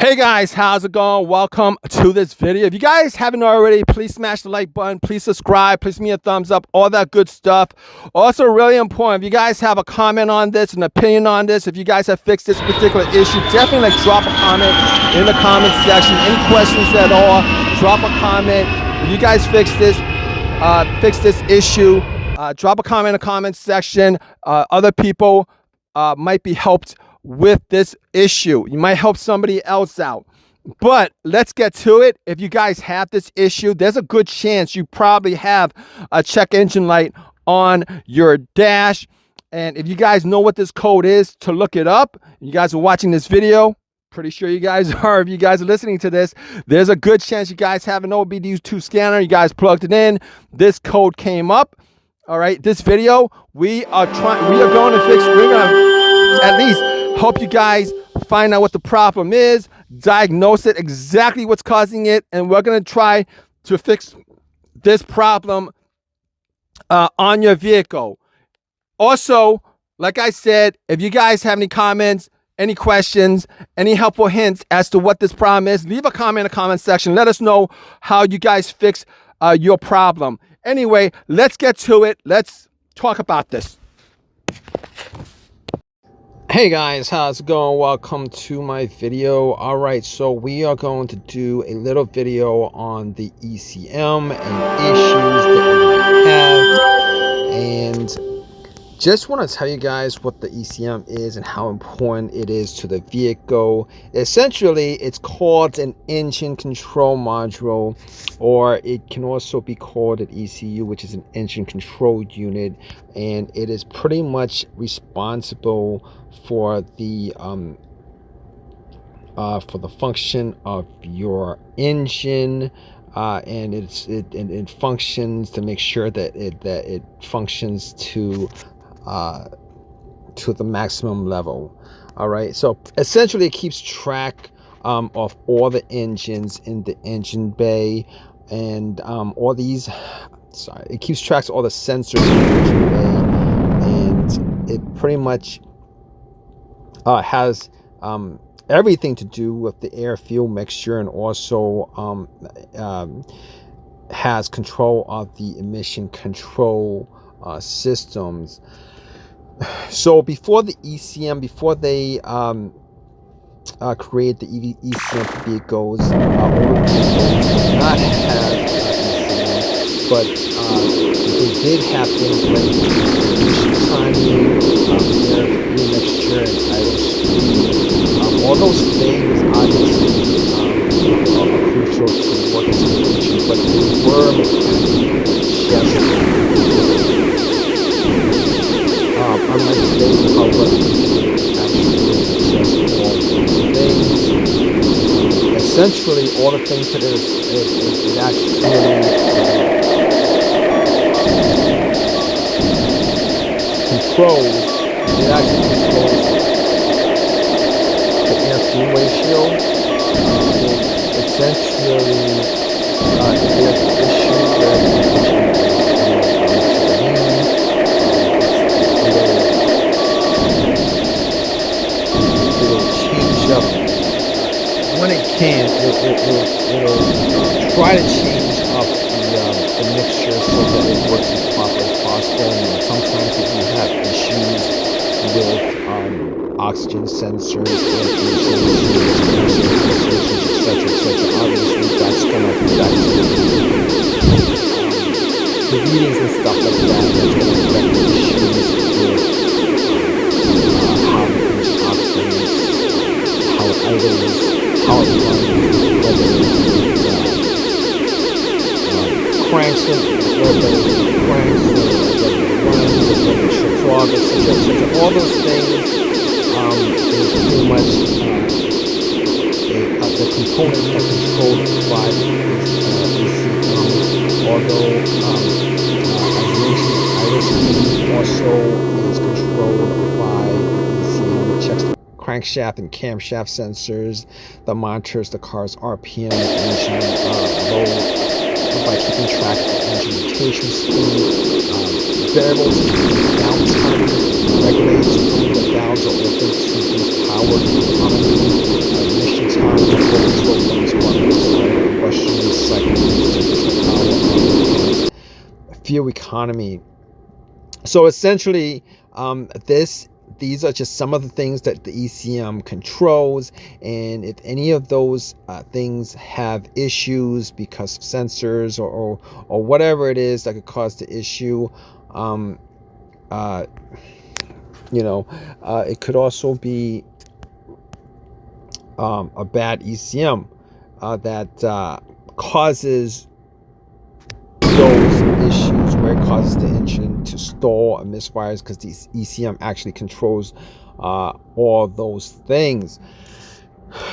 Hey guys, how's it going? Welcome to this video. If you guys haven't already, please smash the like button, please subscribe, please give me a thumbs up, all that good stuff. Also really important, if you guys have a comment on this, an opinion on this, if you guys have fixed this particular issue, definitely drop a comment in the comment section. Any questions at all, drop a comment. If you guys fix this issue, drop a comment in the comment section. Other people might be helped with this issue. You might help somebody else out. But let's get to it. If you guys have this issue, there's a good chance you probably have a check engine light on your dash. And if you guys know what this code is, to look it up. You guys are watching this video. Pretty sure you guys are. If you guys are listening to this, there's a good chance you guys have an OBD-II scanner. You guys plugged it in. This code came up. All right. This video, we're going to at least help you guys find out what the problem is, diagnose it, exactly what's causing it, and we're going to try to fix this problem on your vehicle. Also, like I said, if you guys have any comments, any questions, any helpful hints as to what this problem is, leave a comment in the comment section. Let us know how you guys fix your problem. Anyway, let's get to it. Let's talk about this. Hey guys, how's it going? Welcome to my video. All right, so we are going to do a little video on the ECM and issues that we have, and just want to tell you guys what the ECM is and how important it is to the vehicle. Essentially, it's called an engine control module, or it can also be called an ECU, which is an engine control unit, and it is pretty much responsible for the function of your engine, and it functions to make sure that it functions to the maximum level. All right, so essentially it keeps track of all the engines in the engine bay, and it keeps track of all the sensors in the engine bay, and it pretty much has everything to do with the air fuel mixture, and also has control of the emission control systems. So before the ECM, before they create the ECM for vehicles, older vehicles did not have ECM, but they did have things like emission timing, air fuel mixture, and idle speed. All those things obviously are crucial to the working situation, but they were mechanically just unlike today's power, actually just all those things. Essentially, all the things that it actually controls. It actually controls the air fuel ratio. Essentially, if there's an issue where it'll change up when it can. It'll try to change up the mixture so that it works as properly as possible. And sometimes if you have issues with oxygen sensors, etc., obviously that's going to affect the readings and stuff like that. That's going to affect the issues with how the engine operates, how it idles, how it runs, whether it cranks it, whether it runs, whether it should frog, etc. All those things is pretty much the components that control the slide ECM. Although, as mentioned, idle speed also is controlled by ECM. It checks the crankshaft and camshaft sensors, that monitors the car's RPM and engine load by keeping track of the engine rotation speed. Variables downtime regulates when the valves are open to boost power economy, emission time, fuel economy. So essentially, these are just some of the things that the ECM controls, and if any of those things have issues because of sensors or whatever it is that could cause the issue, it could also be a bad ECM that causes those issues, where it causes the engine to stall and misfires, because the ECM actually controls all those things.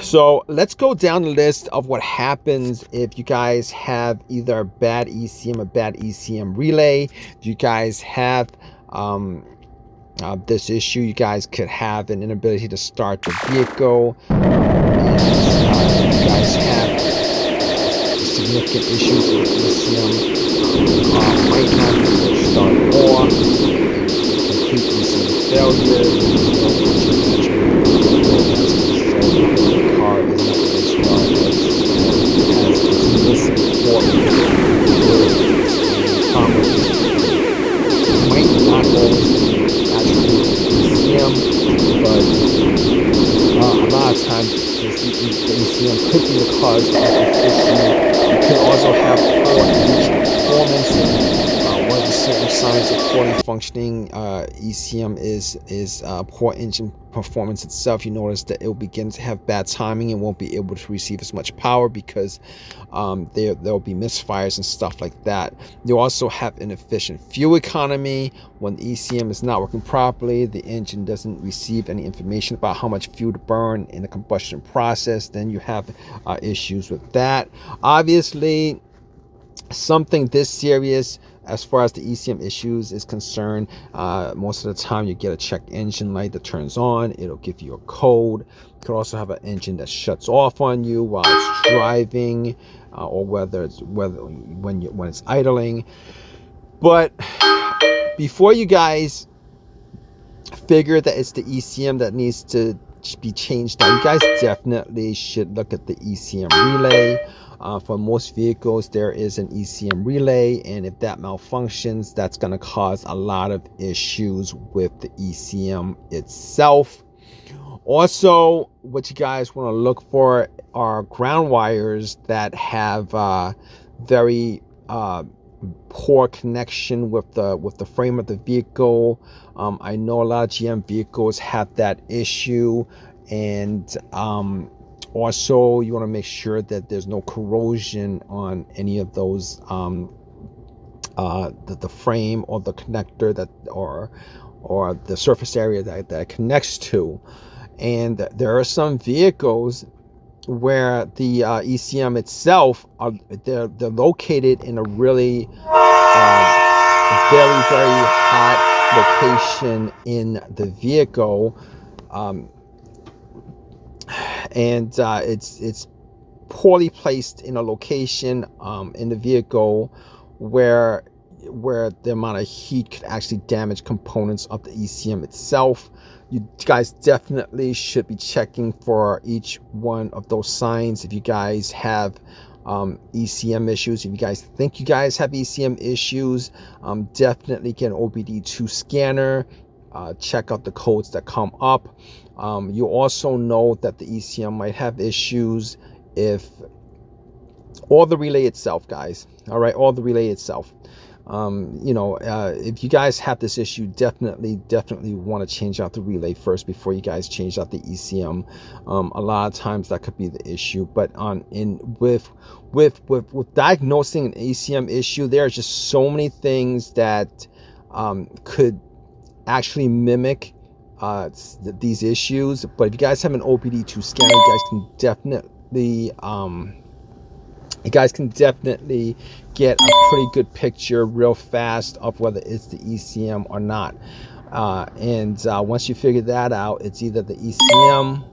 So let's go down the list of what happens if you guys have either a bad ECM, a bad ECM relay. Do you guys have this issue? You guys could have an inability to start the vehicle, and you guys have significant issues with ECM. Might not be able to start off, complete ECM failure, so the car is not going to start as it's missing important might not always be attributed to ECM, but a lot of times the ECM could be the cause of the issue. You could also have poor engine performance. One of the certain signs of poorly functioning ECM is poor engine performance itself. You notice that it will begin to have bad timing and won't be able to receive as much power because there'll be misfires and stuff like that. You also have inefficient fuel economy. When the ECM is not working properly, the engine doesn't receive any information about how much fuel to burn in the combustion process. Then you have issues with that. Obviously, something this serious as far as the ECM issues is concerned, most of the time you get a check engine light that turns on. It'll give you a code. You could also have an engine that shuts off on you while it's driving, or when it's idling. But before you guys figure that it's the ECM that needs to be changed out, you guys definitely should look at the ECM relay. For most vehicles, there is an ECM relay, and if that malfunctions, that's going to cause a lot of issues with the ECM itself. Also, what you guys want to look for are ground wires that have very poor connection with the frame of the vehicle. I know a lot of GM vehicles have that issue, and also you want to make sure that there's no corrosion on any of those the frame or the connector that or the surface area that it connects to. And there are some vehicles where the ECM itself they're located in a really very hot location in the vehicle, and it's poorly placed in a location in the vehicle where the amount of heat could actually damage components of the ECM itself. You guys definitely should be checking for each one of those signs. If you guys have ECM issues, if you guys think you guys have ECM issues, definitely get an OBD-II scanner. Check out the codes that come up. You also know that the ECM might have issues if the relay itself, guys. All right, or the relay itself. If you guys have this issue, definitely want to change out the relay first before you guys change out the ECM. A lot of times that could be the issue, but with diagnosing an ECM issue, there are just so many things that could actually mimic these issues. But if you guys have an OBD-II scanner, you guys can definitely get a pretty good picture real fast of whether it's the ECM or not. And once you figure that out, it's either the ECM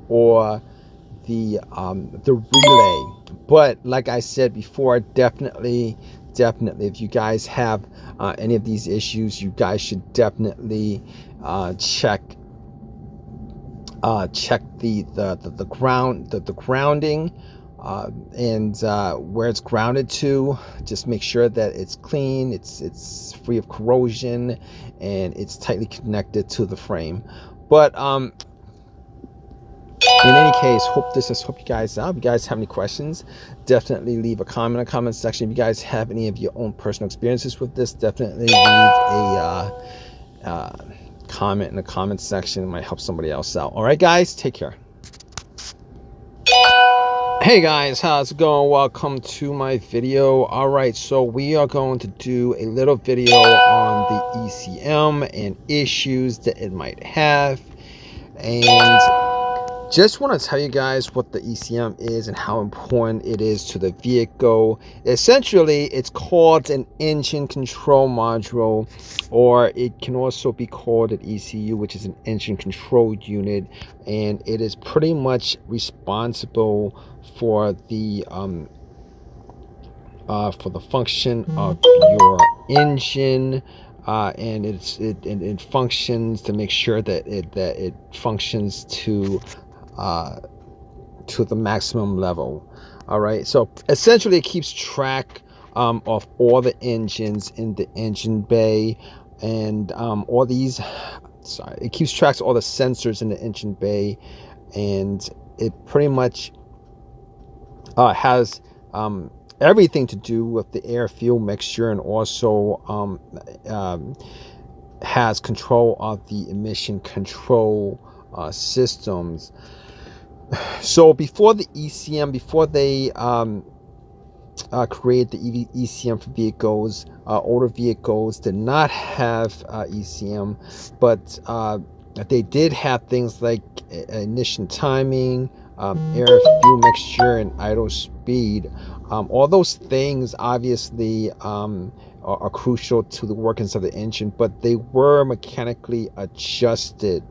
or the relay. But like I said before, definitely if you guys have any of these issues, you guys should definitely check the grounding and where it's grounded to, just make sure that it's clean, it's free of corrosion, and it's tightly connected to the frame. But in any case, hope you guys out. If you guys have any questions, definitely leave a comment in the comment section. If you guys have any of your own personal experiences with this, definitely leave a comment in the comment section. It might help somebody else out. All right, guys, take care. Hey guys, how's it going? Welcome to my video. All right, so we are going to do a little video on the ECM and issues that it might have, and just want to tell you guys what the ECM is and how important it is to the vehicle. Essentially, it's called an engine control module, or it can also be called an ECU, which is an engine control unit, and it is pretty much responsible for the function of your engine. And it functions to make sure that it functions to the maximum level. All right, so essentially it keeps track of all the engines in the engine bay, and it keeps track of all the sensors in the engine bay, and it pretty much has everything to do with the air fuel mixture, and also has control of the emission control systems. So before the ECM, before they created the ECM for vehicles, older vehicles did not have ECM, but they did have things like ignition timing, air fuel mixture, and idle speed. All those things obviously are crucial to the workings of the engine, but they were mechanically adjusted.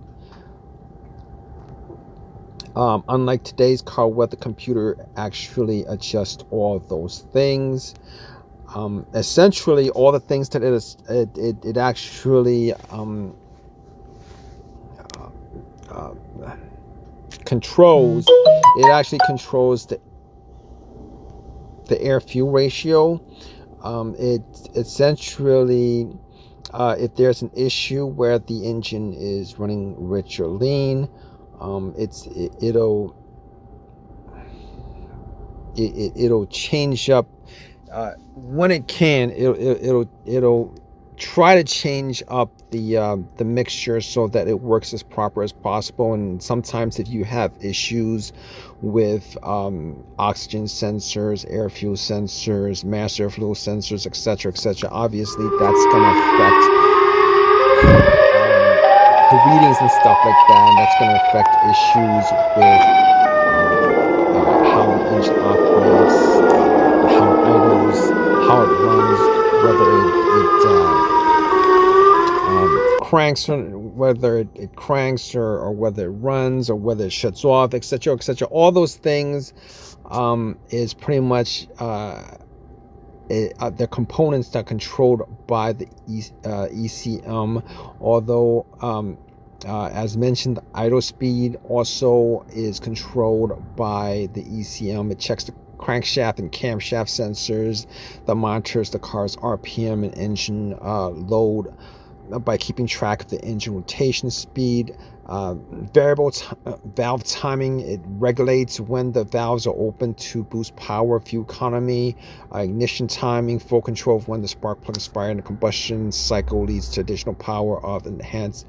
Unlike today's car, where the computer actually adjusts all those things. Essentially, all the things that it actually controls. It actually controls the air fuel ratio. It essentially, if there's an issue where the engine is running rich or lean, it'll change up when it can. It'll try to change up the mixture so that it works as proper as possible. And sometimes if you have issues with oxygen sensors, air fuel sensors, mass airflow sensors, etc., obviously that's going to affect the readings and stuff like that, and that's going to affect issues with how the engine operates, how it idles, how it runs, whether it cranks, or whether it cranks, or whether it runs, or whether it shuts off, etc., all those things is pretty much the components that are controlled by the ECM. Although as mentioned, idle speed also is controlled by the ECM. It checks the crankshaft and camshaft sensors, that monitors the car's RPM and engine load by keeping track of the engine rotation speed. Variable valve timing, it regulates when the valves are open to boost power, fuel economy. Ignition timing, full control of when the spark plug is fired, and the combustion cycle leads to additional power of enhanced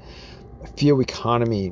fuel economy.